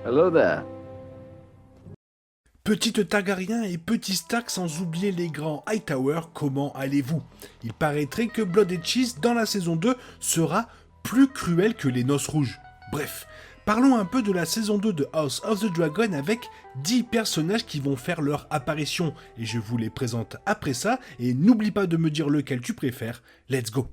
Hello there. Petite Targaryen et petit Stark sans oublier les grands Hightower, comment allez-vous? Il paraîtrait que Blood and Cheese dans la saison 2 sera plus cruel que les Noces Rouges. Bref, parlons un peu de la saison 2 de House of the Dragon avec 10 personnages qui vont faire leur apparition. Et je vous les présente après ça, et n'oublie pas de me dire lequel tu préfères. Let's go!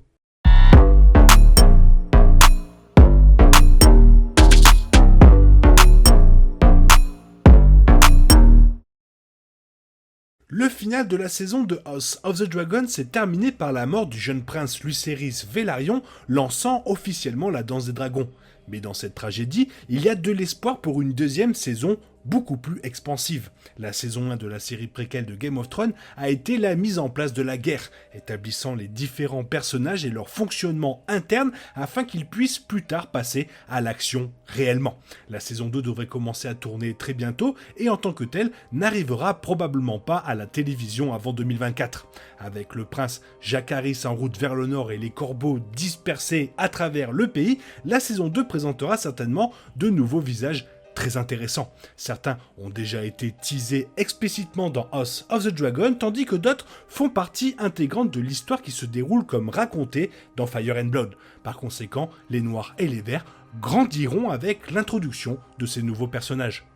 Le final de la saison de House of the Dragon s'est terminé par la mort du jeune prince Lucerys Velaryon, lançant officiellement la danse des dragons. Mais dans cette tragédie, il y a de l'espoir pour une deuxième saison beaucoup plus expansive. La saison 1 de la série préquelle de Game of Thrones a été la mise en place de la guerre, établissant les différents personnages et leur fonctionnement interne afin qu'ils puissent plus tard passer à l'action réellement. La saison 2 devrait commencer à tourner très bientôt et en tant que telle n'arrivera probablement pas à la télévision avant 2024. Avec le prince Jacaerys en route vers le nord et les corbeaux dispersés à travers le pays, la saison 2 présentera certainement de nouveaux visages très intéressants. Certains ont déjà été teasés explicitement dans House of the Dragon, tandis que d'autres font partie intégrante de l'histoire qui se déroule comme racontée dans Fire and Blood. Par conséquent, les Noirs et les Verts grandiront avec l'introduction de ces nouveaux personnages.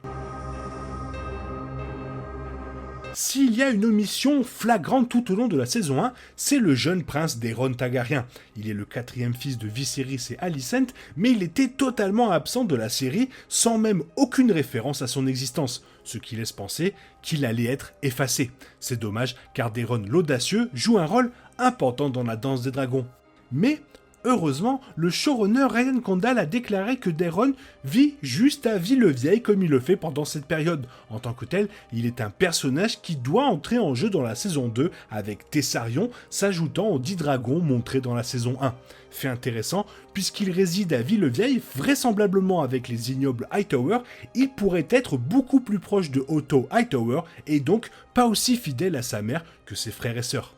S'il y a une omission flagrante tout au long de la saison 1, c'est le jeune prince d'Aeron Targaryen. Il est le quatrième fils de Viserys et Alicent, mais il était totalement absent de la série, sans même aucune référence à son existence, ce qui laisse penser qu'il allait être effacé. C'est dommage, car Daeron l'Audacieux joue un rôle important dans la danse des dragons. Mais heureusement, le showrunner Ryan Condal a déclaré que Daeron vit juste à Vie-le-Vieil comme il le fait pendant cette période. En tant que tel, il est un personnage qui doit entrer en jeu dans la saison 2 avec Tessarion s'ajoutant aux 10 dragons montrés dans la saison 1. Fait intéressant, puisqu'il réside à Vie-le-Vieil, vraisemblablement avec les ignobles Hightower, il pourrait être beaucoup plus proche de Otto Hightower et donc pas aussi fidèle à sa mère que ses frères et sœurs.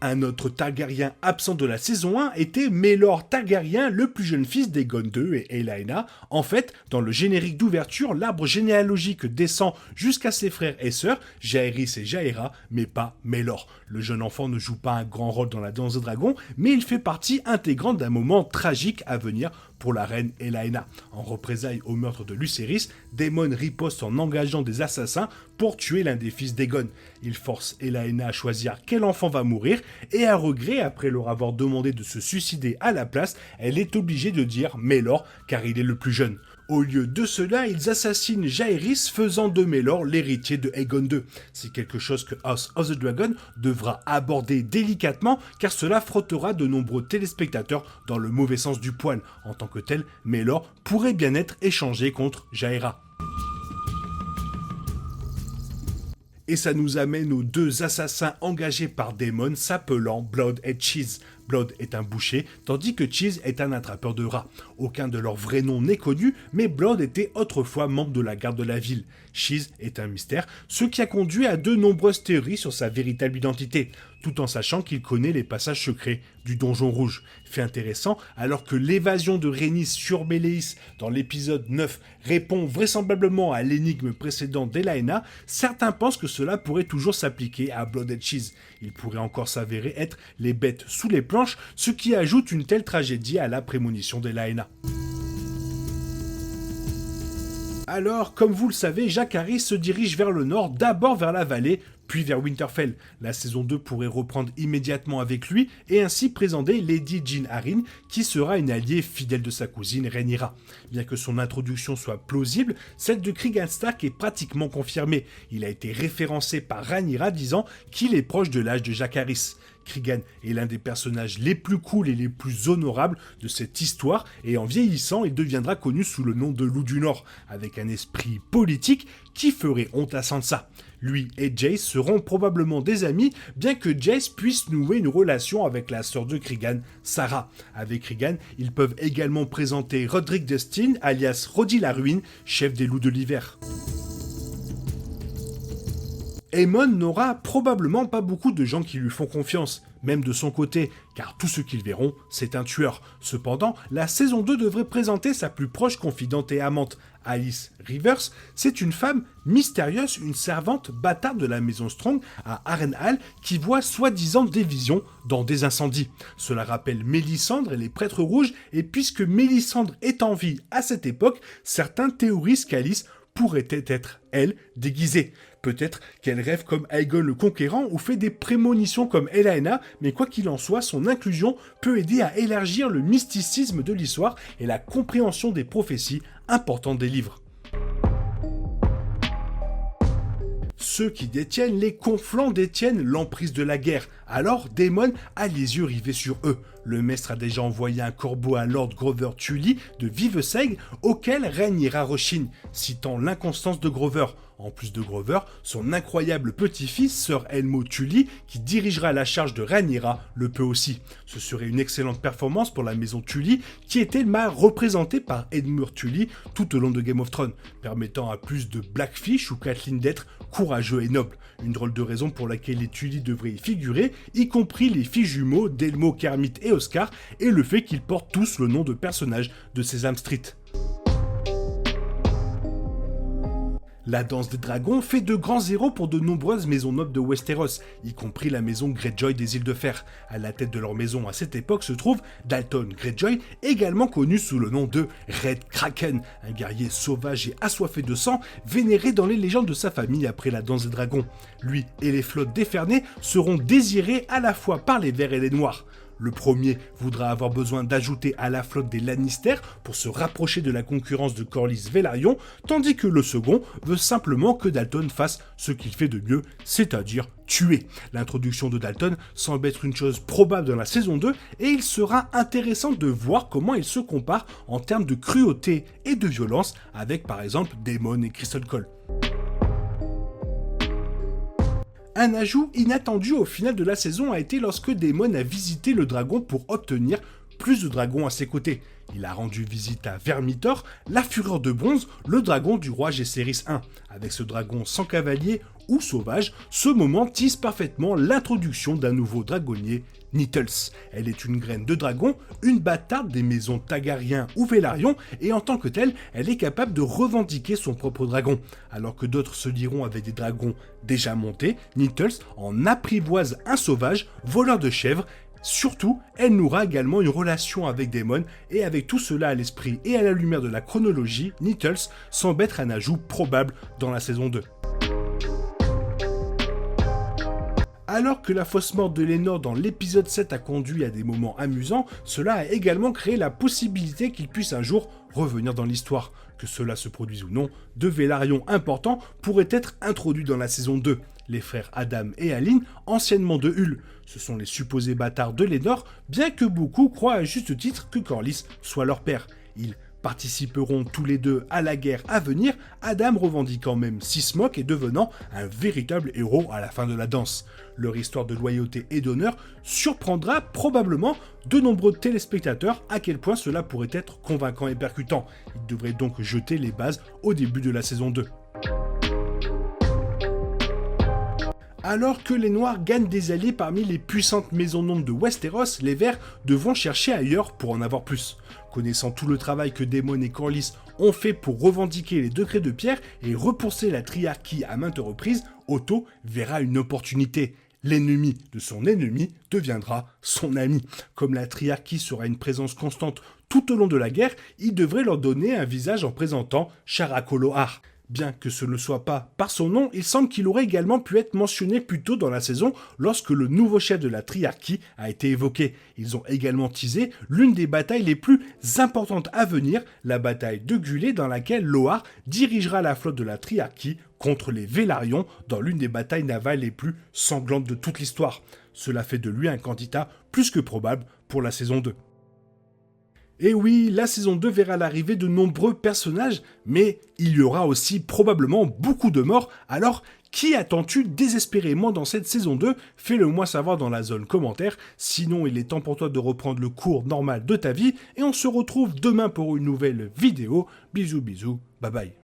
Un autre Targaryen absent de la saison 1 était Maelor Targaryen, le plus jeune fils d'Aegon II et Aelaina. En fait, dans le générique d'ouverture, l'arbre généalogique descend jusqu'à ses frères et sœurs, Jaehaerys et Jaehaera, mais pas Maelor. Le jeune enfant ne joue pas un grand rôle dans la danse des dragons, mais il fait partie intégrante d'un moment tragique à venir pour la reine Aelaina. En représailles au meurtre de Lucerys, Daemon riposte en engageant des assassins pour tuer l'un des fils d'Aegon. Il force Aelaina à choisir quel enfant va mourir, et à regret, après leur avoir demandé de se suicider à la place, elle est obligée de dire Maelor, car il est le plus jeune. Au lieu de cela, ils assassinent Jaehaerys, faisant de Maelor l'héritier de Aegon II. C'est quelque chose que House of the Dragon devra aborder délicatement, car cela frottera de nombreux téléspectateurs dans le mauvais sens du poil. En tant que tel, Maelor pourrait bien être échangé contre Jaehaera. Et ça nous amène aux deux assassins engagés par Daemon s'appelant Blood et Cheese. Blood est un boucher, tandis que Cheese est un attrapeur de rats. Aucun de leurs vrais noms n'est connu, mais Blood était autrefois membre de la garde de la ville. Cheese est un mystère, ce qui a conduit à de nombreuses théories sur sa véritable identité, tout en sachant qu'il connaît les passages secrets du Donjon Rouge. Fait intéressant, alors que l'évasion de Rhaenys sur Meleis dans l'épisode 9 répond vraisemblablement à l'énigme précédente d'Elaena, certains pensent que cela pourrait toujours s'appliquer à Blood and Cheese. Il pourrait encore s'avérer être les bêtes sous les planches, ce qui ajoute une telle tragédie à la prémonition d'Elaena. Alors, comme vous le savez, Jacaerys se dirige vers le nord, d'abord vers la vallée, puis vers Winterfell. La saison 2 pourrait reprendre immédiatement avec lui et ainsi présenter Lady Jean Arryn, qui sera une alliée fidèle de sa cousine Rhaenyra. Bien que son introduction soit plausible, celle de Cregan Stark est pratiquement confirmée. Il a été référencé par Rhaenyra disant qu'il est proche de l'âge de Jacaerys. Cregan est l'un des personnages les plus cool et les plus honorables de cette histoire, et en vieillissant, il deviendra connu sous le nom de Loup du Nord, avec un esprit politique qui ferait honte à Sansa. Lui et Jace seront probablement des amis, bien que Jace puisse nouer une relation avec la sœur de Cregan, Sarah. Avec Cregan, ils peuvent également présenter Roderick Dustin, alias Roddy la Ruine, chef des Loups de l'Hiver. Aemon n'aura probablement pas beaucoup de gens qui lui font confiance, même de son côté, car tout ce qu'ils verront, c'est un tueur. Cependant, la saison 2 devrait présenter sa plus proche confidente et amante. Alice Rivers, c'est une femme mystérieuse, une servante bâtarde de la maison Strong à Harrenhal qui voit soi-disant des visions dans des incendies. Cela rappelle Mélisandre et les prêtres rouges, et puisque Mélisandre est en vie à cette époque, certains théorisent qu'Alice pourrait être, elle, déguisée. Peut-être qu'elle rêve comme Aegon le Conquérant ou fait des prémonitions comme Elaena, mais quoi qu'il en soit, son inclusion peut aider à élargir le mysticisme de l'histoire et la compréhension des prophéties importantes des livres. Ceux qui détiennent les conflans détiennent l'emprise de la guerre. Alors Daemon a les yeux rivés sur eux. Le maître a déjà envoyé un corbeau à Lord Grover Tully de Viveseg, auquel Rhaenyra rechigne, citant l'inconstance de Grover. En plus de Grover, son incroyable petit-fils, Sir Elmo Tully, qui dirigera la charge de Rhaenyra, le peut aussi. Ce serait une excellente performance pour la maison Tully, qui était mal représentée par Edmure Tully tout au long de Game of Thrones, permettant à plus de Blackfish ou Catelyn d'être courageux et nobles. Une drôle de raison pour laquelle les Tully devraient y figurer, y compris les filles jumeaux d'Elmo, Kermit et Oscar, et le fait qu'ils portent tous le nom de personnages de Sesame Street. La danse des dragons fait de grands héros pour de nombreuses maisons nobles de Westeros, y compris la maison Greyjoy des Îles de Fer. À la tête de leur maison à cette époque se trouve Dalton Greyjoy, également connu sous le nom de Red Kraken, un guerrier sauvage et assoiffé de sang, vénéré dans les légendes de sa famille après la danse des dragons. Lui et les flottes défernées seront désirés à la fois par les verts et les noirs. Le premier voudra avoir besoin d'ajouter à la flotte des Lannister pour se rapprocher de la concurrence de Corlys Velaryon, tandis que le second veut simplement que Dalton fasse ce qu'il fait de mieux, c'est-à-dire tuer. L'introduction de Dalton semble être une chose probable dans la saison 2 et il sera intéressant de voir comment il se compare en termes de cruauté et de violence avec par exemple Daemon et Criston Cole. Un ajout inattendu au final de la saison a été lorsque Daemon a visité le dragon pour obtenir plus de dragons à ses côtés. Il a rendu visite à Vermithor, la fureur de bronze, le dragon du roi Jaehaerys I. Avec ce dragon sans cavalier ou sauvage, ce moment tisse parfaitement l'introduction d'un nouveau dragonnier, Needles. Elle est une graine de dragon, une bâtarde des maisons Targaryen ou Velaryon, et en tant que telle, elle est capable de revendiquer son propre dragon. Alors que d'autres se lieront avec des dragons déjà montés, Needles en apprivoise un sauvage, voleur de chèvres. Surtout, elle nourra également une relation avec Daemon, et avec tout cela à l'esprit et à la lumière de la chronologie, Needles semble être un ajout probable dans la saison 2. Alors que la fausse mort de Laenor dans l'épisode 7 a conduit à des moments amusants, cela a également créé la possibilité qu'il puisse un jour revenir dans l'histoire. Que cela se produise ou non, deux Vélarions importants pourraient être introduits dans la saison 2. Les frères Adam et Aline, anciennement de Hull. Ce sont les supposés bâtards de Laenor, bien que beaucoup croient à juste titre que Corlys soit leur père. Ils participeront tous les deux à la guerre à venir, Adam revendiquant même Sismok et devenant un véritable héros à la fin de la danse. Leur histoire de loyauté et d'honneur surprendra probablement de nombreux téléspectateurs à quel point cela pourrait être convaincant et percutant. Ils devraient donc jeter les bases au début de la saison 2. Alors que les Noirs gagnent des alliés parmi les puissantes maisons nobles de Westeros, les Verts devront chercher ailleurs pour en avoir plus. Connaissant tout le travail que Daemon et Corlys ont fait pour revendiquer les degrés de pierre et repousser la triarchie à maintes reprises, Otto verra une opportunité. L'ennemi de son ennemi deviendra son ami. Comme la triarchie sera une présence constante tout au long de la guerre, il devrait leur donner un visage en présentant Shara-Koloar. Bien que ce ne soit pas par son nom, il semble qu'il aurait également pu être mentionné plus tôt dans la saison lorsque le nouveau chef de la triarchie a été évoqué. Ils ont également teasé l'une des batailles les plus importantes à venir, la bataille de Gulé dans laquelle Loar dirigera la flotte de la triarchie contre les Vélarions dans l'une des batailles navales les plus sanglantes de toute l'histoire. Cela fait de lui un candidat plus que probable pour la saison 2. Et oui, la saison 2 verra l'arrivée de nombreux personnages, mais il y aura aussi probablement beaucoup de morts, alors qui attends-tu désespérément dans cette saison 2 ? Fais-le moi savoir dans la zone commentaire, sinon il est temps pour toi de reprendre le cours normal de ta vie, et on se retrouve demain pour une nouvelle vidéo. Bisous bisous, bye bye.